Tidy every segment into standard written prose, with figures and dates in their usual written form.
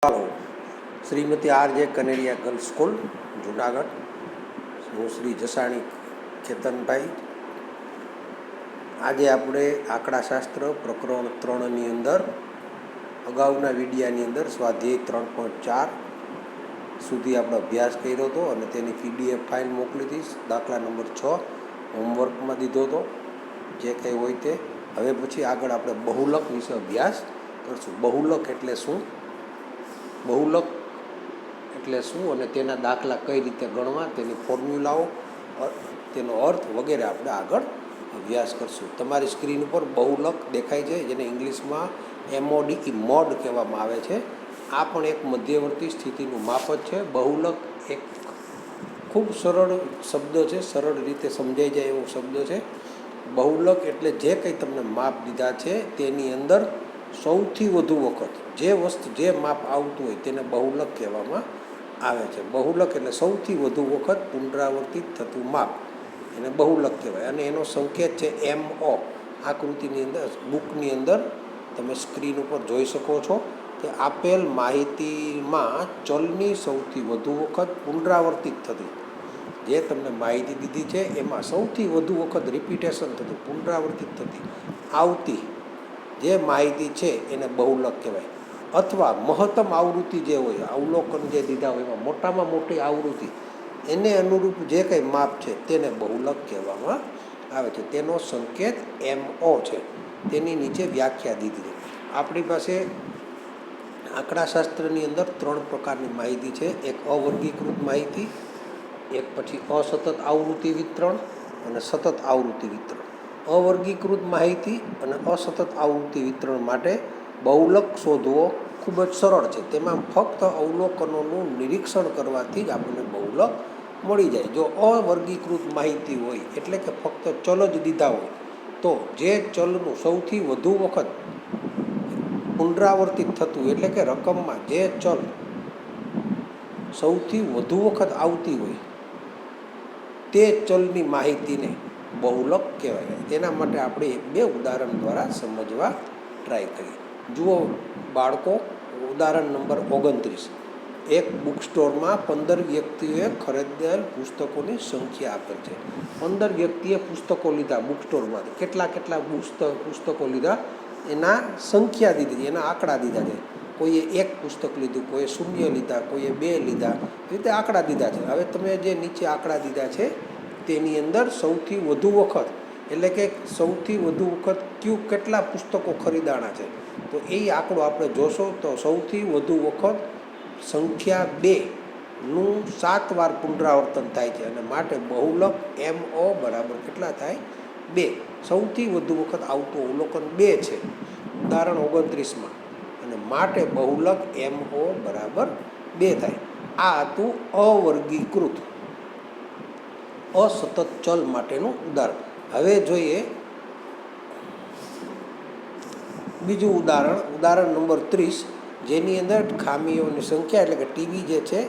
Hello Shrimati RJ. Kaneria girls school Junagadh. हूँ श्री जसाणी केतन भाई। आज आपणे आंकड़ाशास्त्र प्रकरण 3 ની અંદર અગાઉના વિડીયાની અંદર સ્વાધ્યાય 3.4 સુધી આપણે અભ્યાસ કર્યો હતો અને તેની PDF ફાઇલ મોકલી હતી। દાખલા નંબર 6 હોમવર્કમાં દીધો હતો। જે કંઈ હોય તે હવે પછી આગળ આપણે બહુલક વિશે અભ્યાસ કરશું। બહુલક એટલે શું, બહુલક એટલે શું અને તેના દાખલા કઈ રીતે ગણવા, તેની ફોર્મ્યુલાઓ, તેનો અર્થ વગેરે આપણે આગળ અભ્યાસ કરશું। તમારી સ્ક્રીન ઉપર બહુલક દેખાય છે, જેને ઇંગ્લિશમાં MODE મોડ કહેવામાં આવે છે। આ પણ એક મધ્યવર્તી સ્થિતિનું માપ જ છે। બહુલક એક ખૂબ સરળ શબ્દ છે, સરળ રીતે સમજાઈ જાય એવો શબ્દ છે। બહુલક એટલે જે કંઈ તમને માપ દીધા છે તેની અંદર સૌથી વધુ વખત જે માપ આવતું હોય તેને બહુલક કહેવામાં આવે છે। બહુલક એટલે સૌથી વધુ વખત પુનરાવર્તિત થતું માપ, એને બહુલક કહેવાય। અને એનો સંકેત છે MO। આકૃતિની અંદર, બુકની અંદર તમે સ્ક્રીન ઉપર જોઈ શકો છો કે આપેલ માહિતીમાં ચલની સૌથી વધુ વખત પુનરાવર્તિત થતી, જે તમને માહિતી દીધી છે એમાં સૌથી વધુ વખત રિપીટેશન થતું, પુનરાવર્તિત થતી આવતી જે માહિતી છે એને બહુલક કહેવાય। અથવા મહત્તમ આવૃત્તિ જે હોય, અવલોકન જે દીધા હોય એમાં મોટામાં મોટી આવૃત્તિ, એને અનુરૂપ જે કંઈ માપ છે તેને બહુલક કહેવામાં આવે છે। તેનો સંકેત MO છે। તેની નીચે વ્યાખ્યા દીધી છે। આપણી પાસે આંકડાશાસ્ત્રની અંદર 3 પ્રકારની માહિતી છે। એક અવર્ગીકૃત માહિતી, એક પછી અસતત આવૃત્તિ વિતરણ અને સતત આવૃત્તિ વિતરણ। અવર્ગીકૃત માહિતી અને અસતત આવૃત્તિ વિતરણ માટે બહુલક શોધવો ખૂબ જ સરળ છે। તેમાં ફક્ત અવલોકનોનું નિરીક્ષણ કરવાથી જ આપણને બહુલક મળી જાય। જો અવર્ગીકૃત માહિતી હોય એટલે કે ફક્ત ચલ જ દીધા હોય તો જે ચલનું સૌથી વધુ વખત પુનરાવર્તિત થતું એટલે કે રકમમાં જે ચલ સૌથી વધુ વખત આવતી હોય તે ચલની માહિતીને બહુલક કહેવાય। તેના માટે આપણે 1-2 ઉદાહરણ દ્વારા સમજવા ટ્રાય કરીએ। જુઓ બાળકો, ઉદાહરણ નંબર 29। એક બુક સ્ટોરમાં 15 વ્યક્તિઓએ ખરીદેલ પુસ્તકોની સંખ્યા આપેલ છે। 15 વ્યક્તિએ પુસ્તકો લીધા બુક સ્ટોરમાંથી। કેટલા પુસ્તકો લીધા એના સંખ્યા દીધી, એના આંકડા દીધા છે। કોઈએ 1 પુસ્તક લીધું, કોઈએ 0 લીધા, કોઈએ 2 લીધા, એ રીતે આંકડા દીધા છે। હવે તમે જે નીચે આંકડા દીધા છે તેની અંદર સૌથી વધુ વખત એટલે કે સૌથી વધુ વખત કેટલા પુસ્તકો ખરીદાણા છે તો એ આંકડો આપણે જોશો તો સૌથી વધુ વખત સંખ્યા 2નું 7 વાર પુનરાવર્તન થાય છે અને માટે બહુલક MO બરાબર કેટલા થાય? 2। સૌથી વધુ વખત આવતું અવલોકન 2 છે ઉદાહરણ 29માં, અને માટે બહુલક MO બરાબર 2 થાય। આ હતું અવર્ગીકૃત અસતત ચલ માટેનું ઉદાહરણ। હવે જોઈએ બીજું ઉદાહરણ નંબર 30, જેની અંદર ખામીઓની સંખ્યા એટલે કે ટીવી જે છે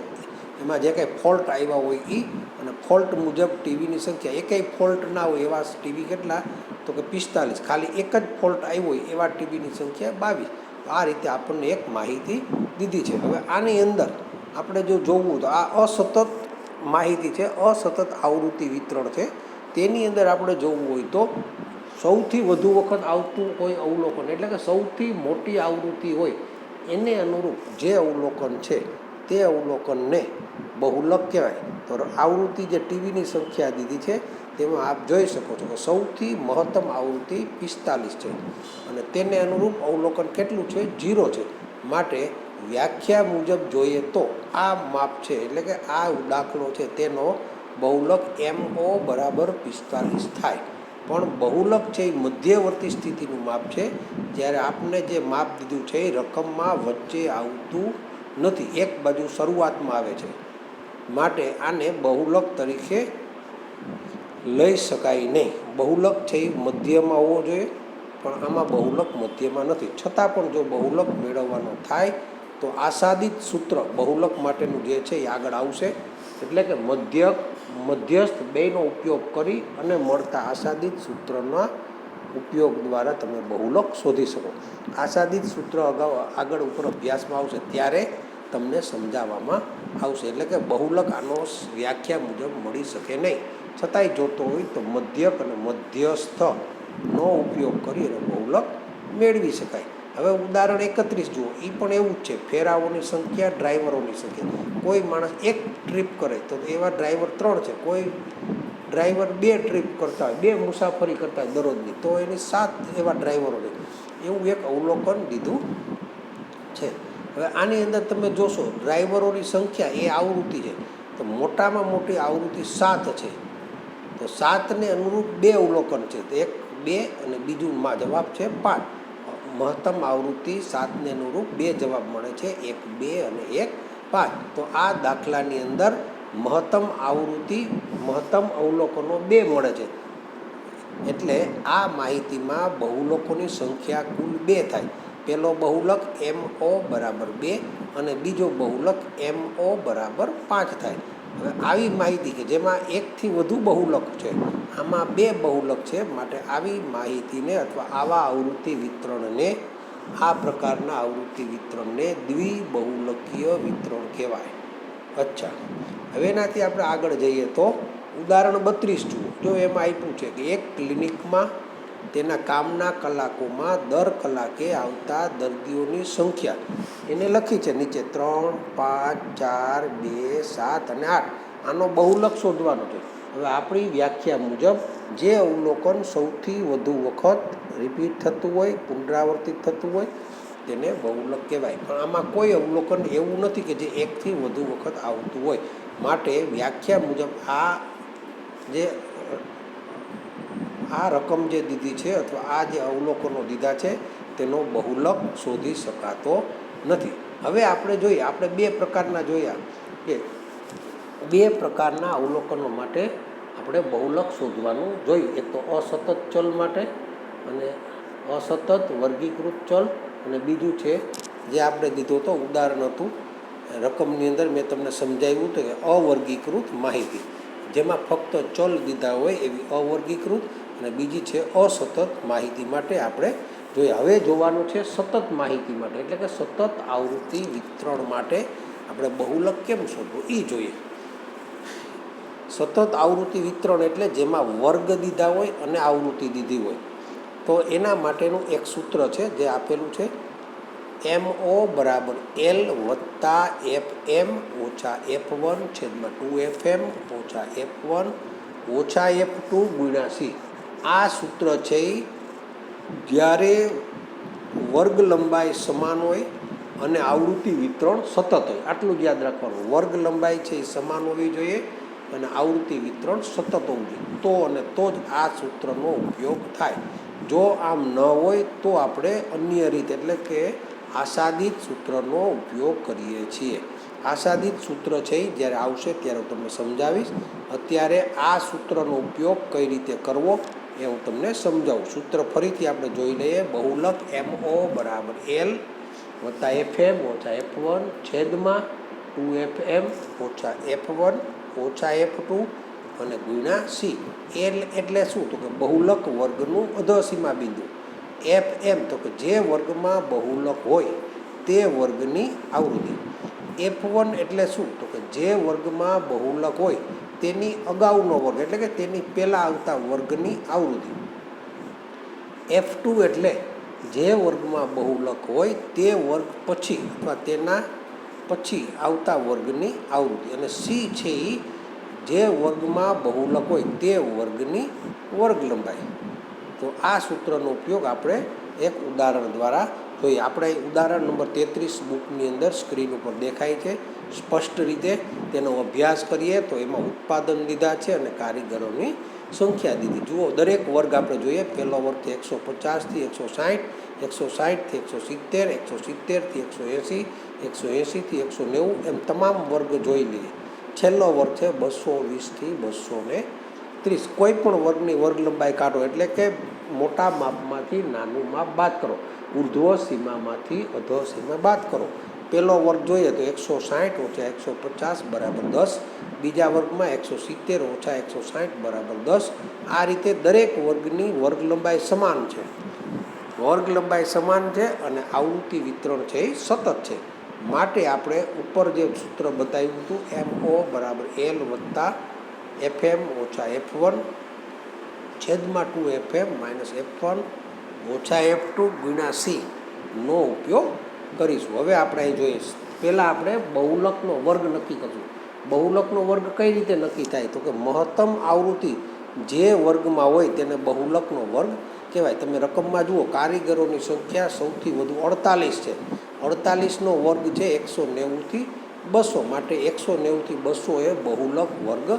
એમાં જે કંઈ ફોલ્ટ આવ્યા હોય એ, અને ફોલ્ટ મુજબ ટીવીની સંખ્યા, એકેય ફોલ્ટ ના હોય એવા ટીવી કેટલા તો કે 45, ખાલી એક જ ફોલ્ટ આવ્યો હોય એવા ટીવીની સંખ્યા 22। આ રીતે આપણને એક માહિતી દીધી છે। હવે આની અંદર આપણે જો જોવું તો આ અસતત માહિતી છે, અસતત આવૃત્તિ વિતરણ છે। તેની અંદર આપણે જોવું હોય તો સૌથી વધુ વખત આવતું કોઈ અવલોકન એટલે કે સૌથી મોટી આવૃત્તિ હોય એને અનુરૂપ જે અવલોકન છે તે અવલોકનને બહુલક કહેવાય। તો આવૃત્તિ જે ટીવીની સંખ્યા દીધી છે તેમાં આપ જોઈ શકો છો કે સૌથી મહત્તમ આવૃત્તિ 45 છે અને તેને અનુરૂપ અવલોકન કેટલું છે? 0 છે। માટે વ્યાખ્યા મુજબ જોઈએ તો આ માપ છે એટલે કે આ દાખલો છે તેનો બહુલક MO બરાબર 45 થાય। પણ બહુલક છે એ મધ્યવર્તી સ્થિતિનું માપ છે। જ્યારે આપને જે માપ દીધું છે એ રકમમાં વચ્ચે આવતું નથી, એક બાજુ શરૂઆતમાં આવે છે, માટે આને બહુલક તરીકે લઈ શકાય નહીં। બહુલક છે એ મધ્યમાં હોવો જોઈએ, પણ આમાં બહુલક મધ્યમાં નથી। છતાં પણ જો બહુલક મેળવવાનો થાય તો આસાદિત સૂત્ર બહુલક માટેનું જે છે એ આગળ આવશે, એટલે કે મધ્યસ્થ બેનો ઉપયોગ કરી અને મળતા આસાદિત સૂત્રના ઉપયોગ દ્વારા તમે બહુલક શોધી શકો. આશાદિત સૂત્ર અગાઉ આગળ ઉપર અભ્યાસમાં આવશે ત્યારે તમને સમજાવવામાં આવશે. એટલે કે બહુલક આનો વ્યાખ્યા મુજબ મળી શકે નહીં, છતાંય જોતો હોય તો મધ્યક અને મધ્યસ્થનો ઉપયોગ કરી અને બહુલક મેળવી શકાય. હવે ઉદાહરણ 31 જુઓ, એ પણ એવું જ છે. ફેરાઓની સંખ્યા, ડ્રાઈવરોની સંખ્યા. કોઈ માણસ એક ટ્રીપ કરે તો એવા ડ્રાઈવર 3 છે. કોઈ ડ્રાઈવર 2 ટ્રીપ કરતા હોય, 2 મુસાફરી કરતા હોય દરરોજની, તો એની 7 એવા ડ્રાઈવરો છે. એવું એક અવલોકન દીધું છે. હવે આની અંદર તમે જોશો ડ્રાઈવરોની સંખ્યા એ આવૃત્તિ છે, તો મોટામાં મોટી આવૃત્તિ 7 છે. તો 7ને અનુરૂપ 2 અવલોકન છે, તો એક 2 અને બીજું જવાબ છે 5. મહત્તમ આવૃત્તિ 7ને અનુરૂપ 2 જવાબ મળે છે, એક 2 અને એક 5. તો આ દાખલાની અંદર મહત્તમ આવૃત્તિ, મહત્તમ અવલોકનો 2 મળે છે. એટલે આ માહિતીમાં બહુલકોની સંખ્યા કુલ 2 થાય. પહેલો બહુલક MO બરાબર 2 અને બીજો બહુલક MO બરાબર 5 થાય. હવે આવી માહિતી કે જેમાં એકથી વધુ બહુલક છે, આમાં 2 બહુલક છે, માટે આવી માહિતીને અથવા આવા આવૃત્તિ વિતરણને, આ પ્રકારના આવૃત્તિ વિતરણને દ્વિબહુલકીય વિતરણ કહેવાય. અચ્છા, હવે એનાથી આપણે આગળ જઈએ તો ઉદાહરણ 32 જુઓ. જો એમાં આપ્યું છે કે એક ક્લિનિકમાં તેના કામના કલાકોમાં દર કલાકે આવતા દર્દીઓની સંખ્યા એને લખી છે નીચે 3, 5, 4, 2, 7 અને 8. આનો બહુલક શોધવાનો છે. હવે આપણી વ્યાખ્યા મુજબ જે અવલોકન સૌથી વધુ વખત રિપીટ થતું હોય, પુનરાવર્તિત થતું હોય, તેને બહુલક કહેવાય. પણ આમાં કોઈ અવલોકન એવું નથી કે જે એકથી વધુ વખત આવતું હોય. માટે વ્યાખ્યા મુજબ આ રકમ જે દીધી છે અથવા આ જે અવલોકનો દીધા છે તેનો બહુલક શોધી શકાતો નથી. હવે આપણે જોઈએ, આપણે 2 પ્રકારના જોયા કે 2 પ્રકારના અવલોકનો માટે આપણે બહુલક શોધવાનું જોયું. એક તો અસતત ચલ માટે અને અસતત વર્ગીકૃત ચલ, અને બીજું છે જે આપણે દીધું તો ઉદાહરણ હતું રકમની અંદર મેં તમને સમજાવ્યું હતું કે અવર્ગીકૃત માહિતી, જેમાં ફક્ત ચલ દીધા હોય એવી અવર્ગીકૃત, અને બીજી છે અસતત માહિતી માટે આપણે જોઈએ. હવે જોવાનું છે સતત માહિતી માટે, એટલે કે સતત આવૃત્તિ વિતરણ માટે આપણે બહુલક કેમ શોધવું એ જોઈએ. સતત આવૃત્તિ વિતરણ એટલે જેમાં વર્ગ દીધા હોય અને આવૃત્તિ દીધી હોય. તો એના માટેનું એક સૂત્ર છે જે આપેલું છે, MO બરાબર L વત્તા FM ઓછા F1 છેદમાં 2FM ઓછા F1 ઓછા F2 ગુણ્યા C. આ સૂત્ર છે જ્યારે વર્ગ લંબાઈ સમાન હોય અને આવૃત્તિ વિતરણ સતત હોય. આટલું જ યાદ રાખવાનું. વર્ગ લંબાઈ છે એ સમાન હોવી જોઈએ અને આવૃત્તિ વિતરણ સતત હોવું જોઈએ. તો અને તો જ આ સૂત્રનો ઉપયોગ થાય. જો આમ ન હોય તો આપણે અન્ય રીત એટલે કે આશાદિત સૂત્રનો ઉપયોગ કરીએ છીએ. આશાદિત સૂત્ર છે જ્યારે આવશે ત્યારે હું તમને સમજાવીશ. અત્યારે આ સૂત્રનો ઉપયોગ કઈ રીતે કરવો એ હું તમને સમજાવું. સૂત્ર ફરીથી આપણે જોઈ લઈએ. બહુલક MO બરાબર L વત્તા FM ઓછા F1 છેદમાં 2FM ઓછા F1 ઓછા F2 અને ગુણ્યા C. L એટલે શું? તો કે બહુલક વર્ગનું અધસીમા બિંદુ. FM તો કે જે વર્ગમાં બહુલક હોય તે વર્ગની આવૃત્તિ. F1 એટલે શું? તો કે જે વર્ગમાં બહુલક હોય તેની અગાઉનો વર્ગ, એટલે કે તેની પહેલાં આવતા વર્ગની આવૃત્તિ. F2 એટલે જે વર્ગમાં બહુલક હોય તે વર્ગ પછી અથવા તેના પછી આવતા વર્ગની આવૃત્તિ. અને C છે એ જે વર્ગમાં બહુલક હોય તે વર્ગની વર્ગ લંબાઈ. તો આ સૂત્રનો ઉપયોગ આપણે એક ઉદાહરણ દ્વારા જોઈએ. આપણે ઉદાહરણ નંબર 33 બુકની અંદર સ્ક્રીન ઉપર દેખાય છે. સ્પષ્ટ રીતે તેનો અભ્યાસ કરીએ તો એમાં ઉત્પાદન દીધા છે અને કારીગરોની સંખ્યા દીધી. જુઓ, દરેક વર્ગ આપણે જોઈએ. પહેલો વર્ગ છે 150 થી 160, 160 થી 170, 170 થી 180, 180 થી 190, એમ તમામ વર્ગ જોઈ લઈએ. છેલ્લો વર્ગ છે 220 થી 230. કોઈ પણ વર્ગની વર્ગ લંબાઈ કાઢો, એટલે કે મોટા માપમાંથી નાનું માપ બાદ કરો, ઉર્ધ્વ સીમામાંથી અધો સીમા બાદ કરો. પહેલો વર્ગ જોઈએ તો 160 ઓછા 150 બરાબર 10, બીજા વર્ગમાં 170 ઓછા 160 બરાબર 10. આ રીતે દરેક વર્ગની વર્ગ લંબાઈ સમાન છે. વર્ગ લંબાઈ સમાન છે અને આવૃત્તિ વિતરણ છે એ સતત છે. માટે આપણે ઉપર જે સૂત્ર બતાવ્યું હતું MO બરાબર L વત્તા FM ઓછા F1 છેદમાં 2FM માઇનસ F1 ઓછા F2 ગુણ્યા C નો ઉપયોગ કરીશું. હવે આપણે અહીં જોઈએ, પહેલાં આપણે બહુલકનો વર્ગ નક્કી કરીશું. બહુલકનો વર્ગ કઈ રીતે નક્કી થાય? તો કે મહત્તમ આવૃત્તિ જે વર્ગમાં હોય તેને બહુલકનો વર્ગ કહેવાય. તમે રકમમાં જુઓ, કારીગરોની સંખ્યા સૌથી વધુ 48 છે. 48નો વર્ગ છે 190 થી 200, માટે 190 થી 200 એ બહુલક વર્ગ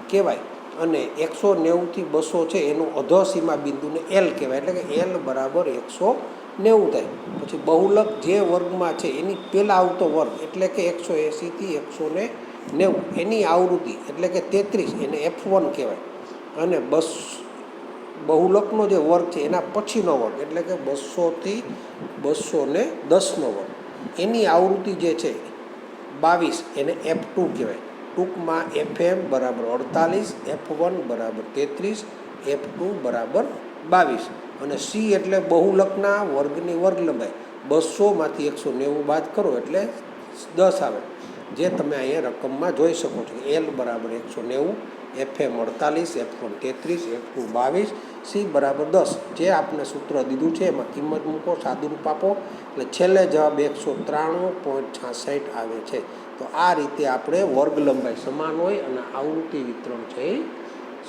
કહેવાય. અને 190 થી 200 છે એનું અધોસીમા બિંદુને L કહેવાય, એટલે કે L બરાબર 190 થાય. પછી બહુલક જે વર્ગમાં છે એની પહેલાં આવતો વર્ગ એટલે કે 180 થી 190 એની આવૃત્તિ એટલે કે 33 એને F1 કહેવાય. અને બહુલકનો જે વર્ગ છે એના પછીનો વર્ગ એટલે કે 200 થી 210નો વર્ગ એની આવૃત્તિ જે છે 22 એને F2 કહેવાય. ટૂંકમાં FM બરાબર 48, F1 બરાબર 33, F2 બરાબર 22. અને C એટલે બહુલકના વર્ગની વર્ગ લંબાઈ. 200માંથી 190 બાદ કરો એટલે 10 આવે, જે તમે અહીંયા રકમમાં જોઈ શકો છો. L બરાબર 190, FM 48, F1 33, F2 22, C બરાબર 10. જે આપણે સૂત્ર દીધું છે એમાં કિંમત મૂકો, સાદુરૂપ આપો એટલે છેલ્લે જવાબ 193.66 આવે છે. તો આ રીતે આપણે વર્ગ લંબાઈ સમાન હોય અને આવૃત્તિ વિતરણ છે એ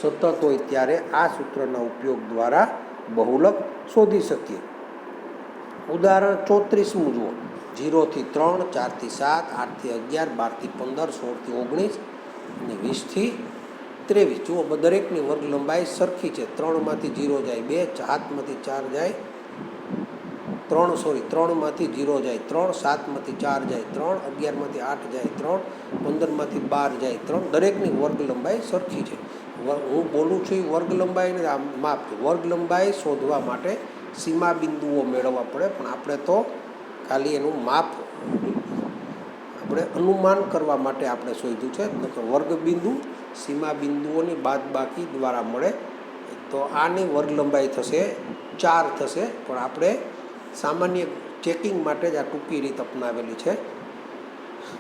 સતત હોય ત્યારે આ સૂત્રના ઉપયોગ દ્વારા બહુલક શોધી શકીએ. ઉદાહરણ 34મું જુઓ. 0 થી 3, 4 થી 7, 8 થી 11, 12 થી 15, 16 થી 19 અને 20 થી 23. જુઓ, દરેકની વર્ગ લંબાઈ સરખી છે. 3માંથી 0 જાય 2, 7માંથી 4 જાય 3માંથી 0 જાય 3, 7માંથી 4 જાય 3, 11માંથી 8 જાય 3, 15માંથી 12 જાય 3. દરેકની વર્ગ લંબાઈ સરખી છે. હું બોલું છું એ વર્ગ લંબાઈને માપ છે. વર્ગ લંબાઈ શોધવા માટે સીમા બિંદુઓ મેળવવા પડે, પણ આપણે તો ખાલી એનું માપ આપણે અનુમાન કરવા માટે આપણે શોધ્યું છે. તો વર્ગ બિંદુ સીમા બિંદુઓની બાદબાકી દ્વારા મળે. તો આની વર્ગ લંબાઈ થશે 4 થશે, પણ આપણે સામાન્ય ચેકિંગ માટે જ આ ટૂંકી રીત અપનાવેલી છે.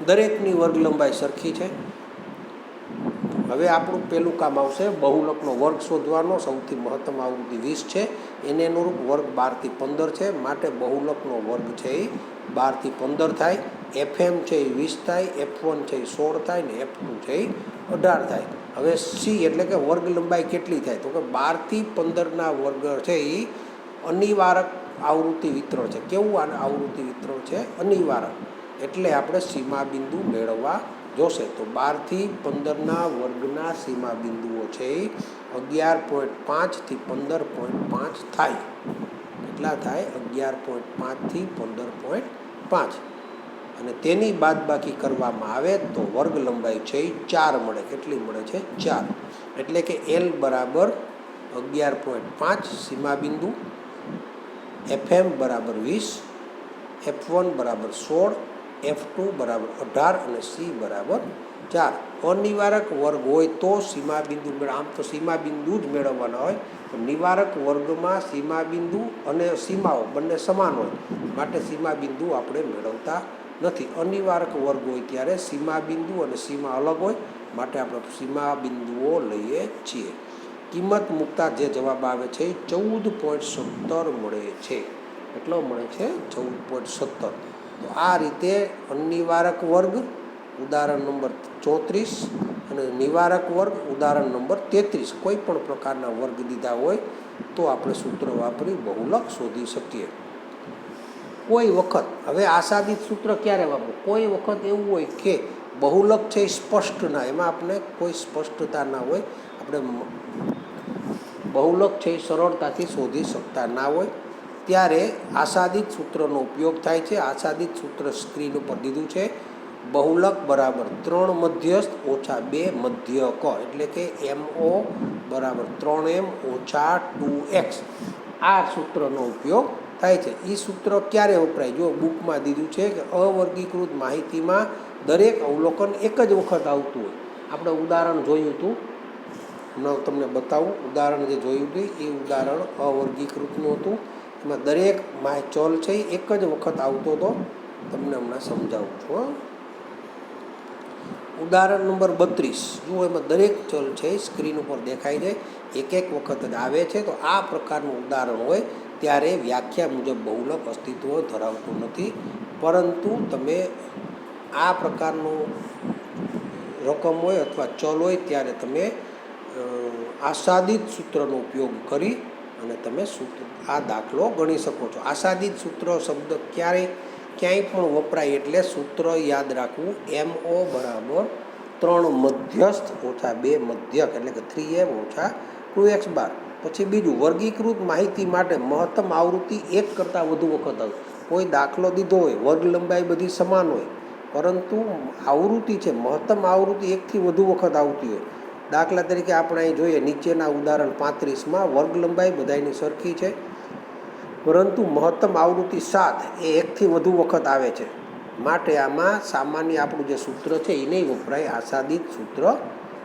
દરેકની વર્ગ લંબાઈ સરખી છે. હવે આપણું પહેલું કામ આવશે બહુલકનો વર્ગ શોધવાનો. સૌથી મહત્તમ આવૃત્તિ 20 છે, એને અનુરૂપ વર્ગ 12 થી 15 છે, માટે બહુલકનો વર્ગ છે એ 12 થી 15 થાય. FM છે એ 20 થાય, F1 છે એ 16 થાય ને F2 છે એ 18 થાય. હવે C એટલે કે વર્ગ લંબાઈ કેટલી થાય? તો કે 12 થી 15ના વર્ગ છે એ અનિવારક આવૃત્તિ વિતરણ છે. કેવું આને આવૃત્તિ વિતરણ છે? અનિવારક. એટલે આપણે સીમા બિંદુ મેળવવા જોશે. તો 12 થી 15ના વર્ગના સીમા બિંદુઓ છે એ 11.5 થી 15.5 થાય. કેટલા થાય? 11.5 થી 15.5. અને તેની બાદબાકી કરવામાં આવે તો વર્ગ લંબાઈ છે એ 4 મળે. કેટલી મળે છે? 4. એટલે કે L બરાબર 11.5 સીમા બિંદુ, FM બરાબર 20, F1 બરાબર 16, F2 બરાબર 18 અને C બરાબર 4. અનિવારક વર્ગ હોય તો સીમા બિંદુ આમ તો સીમા બિંદુ જ મેળવવાના હોય, પણ નિવારક વર્ગમાં સીમા બિંદુ અને સીમાઓ બંને સમાન હોય, માટે સીમા બિંદુ આપણે મેળવતા નથી. અનિવારક વર્ગ હોય ત્યારે સીમા બિંદુ અને સીમા અલગ હોય, માટે આપણે સીમા બિંદુઓ લઈએ છીએ. કિંમત મૂકતા જે જવાબ આવે છે એ 14.17 મળે છે. કેટલો મળે છે? 14.17. તો આ રીતે અનિવારક વર્ગ ઉદાહરણ નંબર 34 અને નિવારક વર્ગ ઉદાહરણ નંબર 33 કોઈ પણ પ્રકારના વર્ગ દીધા હોય તો આપણે સૂત્ર વાપરી બહુલક શોધી શકીએ. કોઈ વખત હવે આસાદિત સૂત્ર ક્યારે વાપરવું? કોઈ વખત એવું હોય કે બહુલક છે એ સ્પષ્ટ ના, એમાં આપણે કોઈ સ્પષ્ટતા ના હોય, આપણે બહુલક છે એ સરળતાથી શોધી શકતા ના હોય, ત્યારે આસાદિત સૂત્રનો ઉપયોગ થાય છે. આસાદિત સૂત્ર સ્ક્રીન ઉપર દીધું છે. બહુલક બરાબર 3 મધ્યસ્થ ઓછા 2 મધ્યક, એટલે કે MO બરાબર 3M ઓછા 2X. આ સૂત્રનો ઉપયોગ થાય છે. એ સૂત્ર ક્યારે વપરાય? જો બુકમાં દીધું છે કે અવર્ગીકૃત માહિતીમાં દરેક અવલોકન એક જ વખત આવતું હોય. આપણે ઉદાહરણ જોયું હતું, હમણાં તમને બતાવું. ઉદાહરણ જે જોયું હતું એ ઉદાહરણ અવર્ગીકૃતનું હતું. એમાં દરેક ચલ છે એ એક જ વખત આવતો હતો. તમને હમણાં સમજાવું છું. ઉદાહરણ નંબર 32 જુઓ, એમાં દરેક ચલ છે સ્ક્રીન ઉપર દેખાય છે, એક એક વખત જ આવે છે. તો આ પ્રકારનું ઉદાહરણ હોય ત્યારે વ્યાખ્યા મુજબ બહુલક અસ્તિત્વ ધરાવતું નથી, પરંતુ તમે આ પ્રકારનું રકમ હોય અથવા ચલ હોય ત્યારે તમે આસાદિત સૂત્રનો ઉપયોગ કરી અને તમે આ દાખલો ગણી શકો છો. આસાદિત સૂત્ર શબ્દ ક્યાંય પણ વપરાય એટલે સૂત્ર યાદ રાખવું. MO બરાબર 3 મધ્યસ્થ ઓછા 2 મધ્યક, એટલે કે 3m ઓછા 2x બાર. પછી બીજું, વર્ગીકૃત માહિતી માટે મહત્તમ આવૃત્તિ 1 કરતાં વધુ વખત આવે. કોઈ દાખલો દીધો હોય, વર્ગ લંબાઈ બધી સમાન હોય, પરંતુ આવૃત્તિ છે, મહત્તમ આવૃત્તિ 1થી વધુ વખત આવતી હોય. દાખલા તરીકે આપણે અહીં જોઈએ નીચેના ઉદાહરણ 35માં વર્ગ લંબાઈ બધાની સરખી છે, પરંતુ મહત્તમ આવૃત્તિ 7 એ 1થી વધુ વખત આવે છે. માટે આમાં સામાન્ય આપણું જે સૂત્ર છે એ નહીં વપરાય, આસાદિત સૂત્ર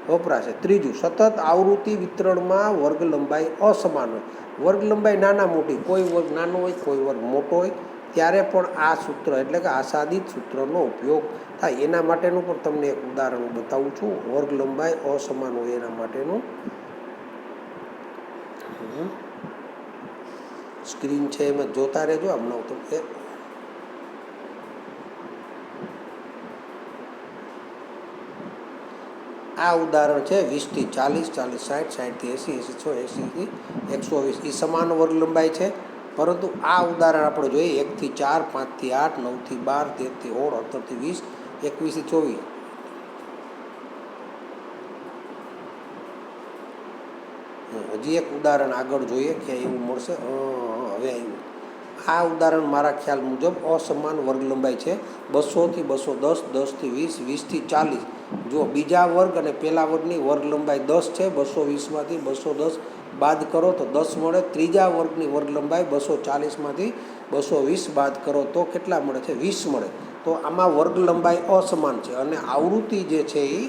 વપરાશે. ત્રીજું, સતત આવૃત્તિ વિતરણમાં વર્ગ લંબાઈ અસમાન હોય. વર્ગ લંબાઈ નાના મોટી, કોઈ વર્ગ નાનો હોય, કોઈ વર્ગ મોટો હોય, ત્યારે પણ આ સૂત્ર એટલે કે આસાદિત સૂત્રનો ઉપયોગ થાય. એના માટેનું પણ તમને એક ઉદાહરણ બતાવું છું. વર્ગ લંબાઈ અસમાન હોય એના માટેનું સ્ક્રીન છે એમાં જોતા રહેજો. હમણાં તો આ ઉદાહરણ છે 20 થી 40, 40 60, 60 થી 80, 80 થી 120. એ સમાન વર્ગ લંબાઈ છે, પરંતુ આ ઉદાહરણ આપણે જોઈએ 1 થી 4, 5 થી 8, 9 થી 12, 13 થી 16, 18 થી 20, 21 થી 24. હજી એક ઉદાહરણ આગળ જોઈએ કે એવું મળશે. હવે આવ્યું. આ ઉદાહરણ મારા ખ્યાલ મુજબ અસમાન વર્ગ લંબાઈ છે. 200 થી 210, 10 થી 20, 20 થી 40. જો બીજા વર્ગ અને પહેલા વર્ગની વર્ગ લંબાઈ 10 છે, 220માંથી 210 બાદ કરો તો 10 મળે. ત્રીજા વર્ગની વર્ગ લંબાઈ 240માંથી 220 બાદ કરો તો કેટલા મળે છે? 20 મળે. તો આમાં વર્ગ લંબાઈ અસમાન છે અને આવૃત્તિ જે છે એ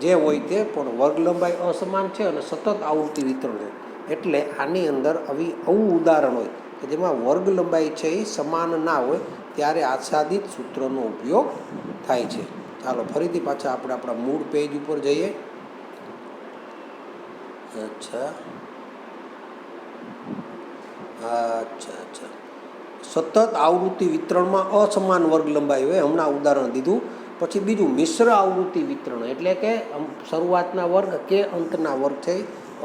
જે હોય તે પણ વર્ગ લંબાઈ અસમાન છે અને સતત આવૃત્તિ વિતરણ છે. એટલે આની અંદર આવું ઉદાહરણ હોય કે જેમાં વર્ગ લંબાઈ છે એ સમાન ના હોય ત્યારે આચ્છાદિત સૂત્રનો ઉપયોગ થાય છે. ચાલો ફરીથી પાછા આપણે આપણા મૂળ પેજ ઉપર જઈએ. અચ્છા. સતત આવૃત્તિ વિતરણમાં અસમાન વર્ગ લંબાઈ હોય, હમણાં ઉદાહરણ દીધું. પછી બીજું, મિશ્ર આવૃત્તિ વિતરણ એટલે કે શરૂઆતના વર્ગ કે અંતના વર્ગ છે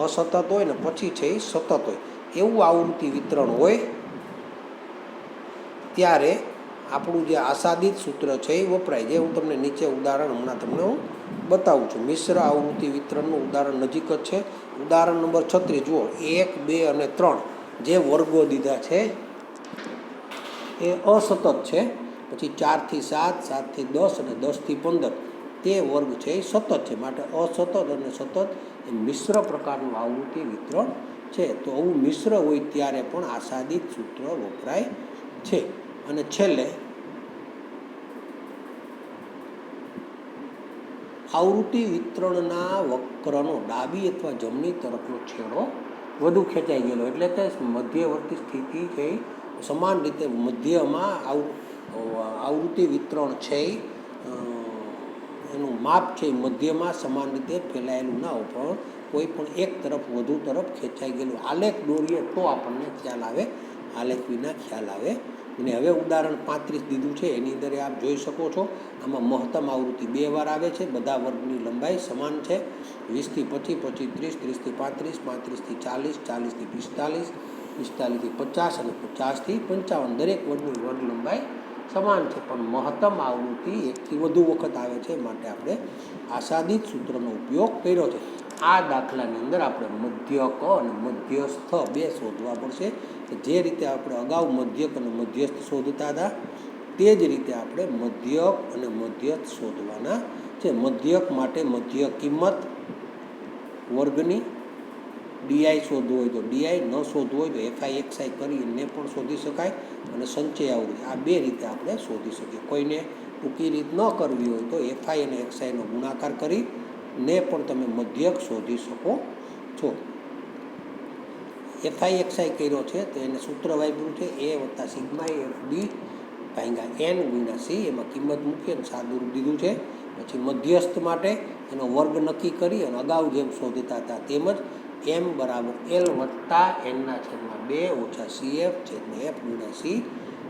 અસતત હોય ને પછી છે એ સતત હોય, એવું આવૃત્તિ વિતરણ હોય ત્યારે આપણું જે આસાદિત સૂત્ર છે એ વપરાય. જે હું તમને નીચે ઉદાહરણ હમણાં તમને હું બતાવું છું. મિશ્ર આવૃત્તિ વિતરણનું ઉદાહરણ નજીક જ છે. ઉદાહરણ નંબર 36 જુઓ. 1, 2 અને 3 જે વર્ગો દીધા છે એ અસતત છે. પછી 4 થી 7, 7 થી 10 અને 10 થી 15 તે વર્ગ છે એ સતત છે. માટે અસતત અને સતત એ મિશ્ર પ્રકારનું આવૃત્તિ વિતરણ છે. તો આવું મિશ્ર હોય ત્યારે પણ આસાદિત સૂત્ર વપરાય છે. અને છેલ્લે આવૃત્તિ વિતરણના વક્રનો ડાબી અથવા જમણી તરફનો છેડો વધુ ખેંચાઈ ગયેલો, એટલે કે મધ્યવર્તી સ્થિતિ છે સમાન રીતે મધ્યમાં આવૃત્તિ વિતરણ છે એનું માપ છે મધ્યમાં સમાન રીતે ફેલાયેલું ના હોય, પણ કોઈ પણ એક તરફ વધુ તરફ ખેંચાઈ ગયેલું. આલેખ દોરીએ તો આપણને ખ્યાલ આવે, આલેખ વિના ખ્યાલ આવે. અને હવે ઉદાહરણ 35 દીધું છે એની અંદર આપ જોઈ શકો છો. આમાં મહત્તમ આવૃત્તિ 2 વાર આવે છે. બધા વર્ગની લંબાઈ સમાન છે. 20 થી 25, 25 30, 30 થી 35, 35 થી 40, 40 થી 45, 45 થી 50 અને 50 થી 55 દરેક વર્ગની વર્ગ લંબાઈ સમાન છે, પણ મહત્તમ આવૃત્તિ 1થી વધુ વખત આવે છે. માટે આપણે આસાદિત સૂત્રનો ઉપયોગ કર્યો છે. આ દાખલાની અંદર આપણે મધ્યક અને મધ્યસ્થ બે શોધવા પડશે. જે રીતે આપણે અગાઉ મધ્યક અને મધ્યસ્થ શોધતા હતા તે જ રીતે આપણે મધ્યક અને મધ્યસ્થ શોધવાના છે. મધ્યક માટે મધ્ય કિંમત વર્ગની ડીઆઈ શોધવું હોય તો ડીઆઈ, ન શોધવું હોય તો એફઆઈ એક્સઆઈ કરીને પણ શોધી શકાય. અને સંચય આવૃત્તિ આ બે રીતે આપણે શોધી શકીએ. કોઈને ટૂંકી રીત ન કરવી હોય તો એફઆઈ અને એક્સઆઈનો ગુણાકાર કરીને પણ તમે મધ્યક શોધી શકો છો. એફઆઈ એક્સઆઈ કર્યો છે તો એને સૂત્ર વાપર્યું છે એ વત્તા સિગ્મા એફ ડી ભાગ્યા એન ગુણ્યા સી. એમાં કિંમત મૂકી અને સાદુરૂપ દીધું છે. પછી મધ્યસ્થ માટે એનો વર્ગ નક્કી કરી અને અગાઉ જેમ શોધતા હતા તેમજ એમ બરાબર એલ વત્તા એનના છેદમાં 2 ઓછા સીએફ છેદમાં એફ ગુણ્યા સી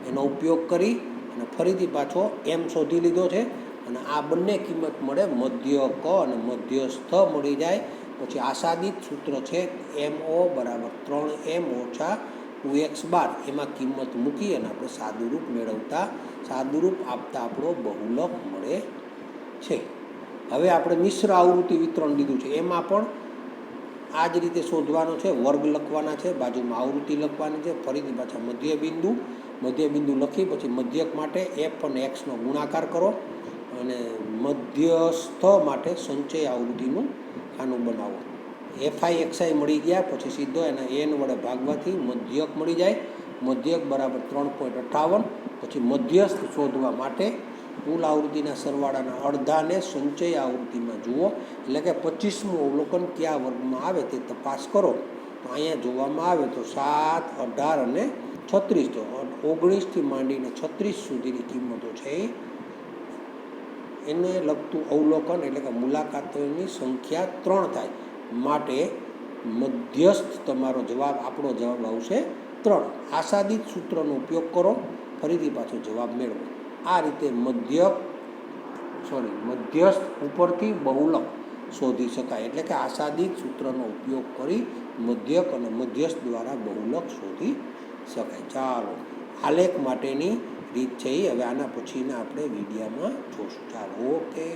એનો ઉપયોગ કરી અને ફરીથી પાછો એમ શોધી લીધો છે. અને આ બંને કિંમત મળે મધ્યક અને મધ્યસ્થ મળી જાય. પછી આસાદિત સૂત્ર છે MO બરાબર 3M ઓછા 2x12. એમાં કિંમત મૂકી અને આપણે સાદુરૂપ મેળવતા સાદુરૂપ આપતા આપણો બહુલક મળે છે. હવે આપણે મિશ્ર આવૃત્તિ વિતરણ લીધું છે એમાં પણ આ જ રીતે શોધવાનો છે. વર્ગ લખવાના છે, બાજુમાં આવૃત્તિ લખવાની છે. ફરીથી પાછા મધ્યબિંદુ લખી પછી મધ્યક માટે એફ અને એક્સનો ગુણાકાર કરો અને મધ્યસ્થ માટે સંચય આવૃત્તિનું ખાનું બનાવો. એફઆઈ એક્સઆઈ મળી ગયા પછી સીધો એના એન વડે ભાગવાથી મધ્યક મળી જાય. મધ્યક બરાબર 3.58. પછી મધ્યસ્થ શોધવા માટે કુલ આવૃત્તિના સરવાળાના અડધાને સંચય આવૃત્તિમાં જુઓ. એટલે કે 25મું અવલોકન કયા વર્ગમાં આવે તે તપાસ કરો. તો અહીંયા જોવામાં આવે તો 7, 18 અને 36. તો 19થી માંડીને 36 સુધીની કિંમતો છે એને લગતું અવલોકન એટલે કે મુલાકાતોની સંખ્યા 3 થાય. માટે મધ્યસ્થ તમારો જવાબ આપણો જવાબ આવશે 3. આસાદિત સૂત્રનો ઉપયોગ કરો, ફરીથી પાછો જવાબ મેળવો. આ રીતે મધ્યસ્થ ઉપરથી બહુલક શોધી શકાય. એટલે કે આસાદિત સૂત્રનો ઉપયોગ કરી મધ્યક અને મધ્યસ્થ દ્વારા બહુલક શોધી શકાય. ચાલો, આલેખ માટેની રીત છે એ હવે આના પછીના આપણે વિડીયોમાં જોશું. ચાલો, ઓકે.